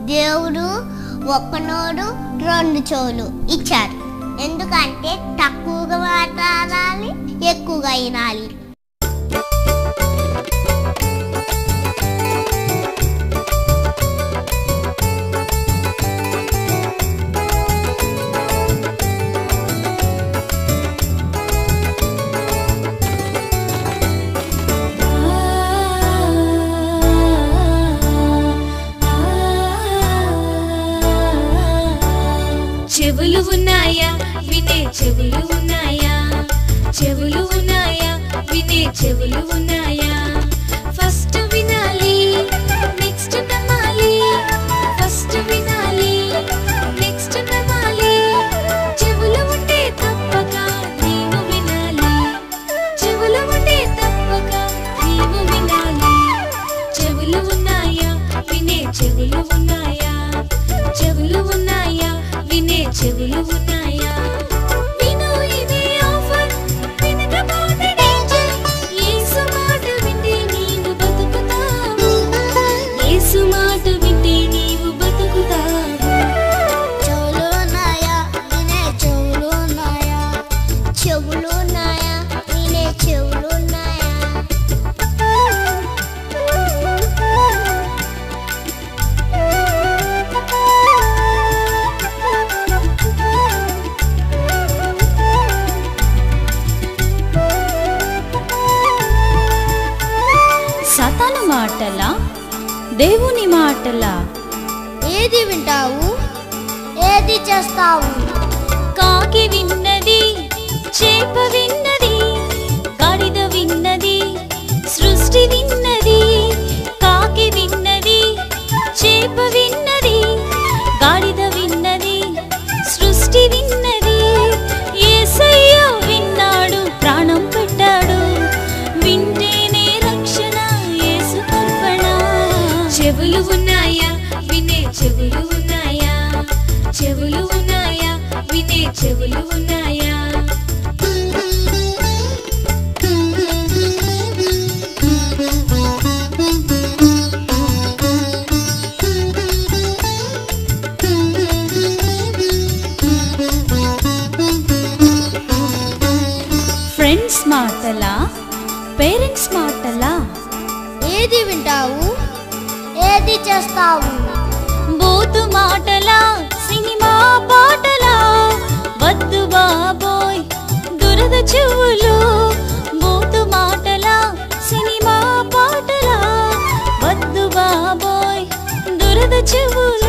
దేవుడు ఒక్కనోడు రెండు చెవులు ఇచ్చారు. ఎందుకంటే తక్కువగా మాట్లాడాలి, ఎక్కువగా వినాలి. చెవులు ఉన్నాయా వినే చెవులు ఉన్నాయా, చెవులు ఉన్నాయా వినే చెవులు ఉన్నాయా. ఫస్ట్ వినాలి నెక్స్ట్ నమ్మాలి, ఫస్ట్ వినాలి నెక్స్ట్ నమ్మాలి. చెవులు ఉంటే తప్పక నీవు వినాలి, చెవులు ఉంటే తప్పక నీవు వినాలి. చెవులు ఉన్నాయా వినే చెవులు ఉన్నాయా, చెవులు ఉన్నాయా వినే చెవులు ఉన్నాయా. విను ఇదే ఆఫర్, వినకపోతే డేంజర్. యేసు మాట వింటే నీవు బతుకుతావు, యేసు మాట వింటే నీవు బతుకుతావు. చెవులు ఉన్నాయా వినే చెవులు ఉన్నాయా, చెవులు ఉన్నాయా వినే చెవులు ఉన్నాయా. సాతాను మాటలా దేవుని మాటలా, ఏది వింటావు ఏది చేస్తావు. కాకి విన్నది చేప విన్నది, గాడిద విన్నది సృష్టి విన్నది. కాకి విన్నది చేప విన్నది, గాడిద విన్నది సృష్టి విన్నది. యేసయ్య విన్నాడు ప్రాణం పెట్టాడు, వింటేనే రక్షణ యేసు అర్పణ. చెవులు ఉన్నాయా వినే చెవులు ఉన్నాయా, చెవులు ఉన్నాయా వినే చెవులు ఉన్నాయా. ఫ్రెండ్స్ మాటలా పేరెంట్స్ మాటలా, ఏది వింటావు ఏది చేస్తావు. బూతు మాటలా సినిమా పాటలా, వద్దు బాబోయ్ దురద చెవులు. బూతు మాటలా సినిమా పాటలా, వద్దు బాబోయ్ దురద చెవులు.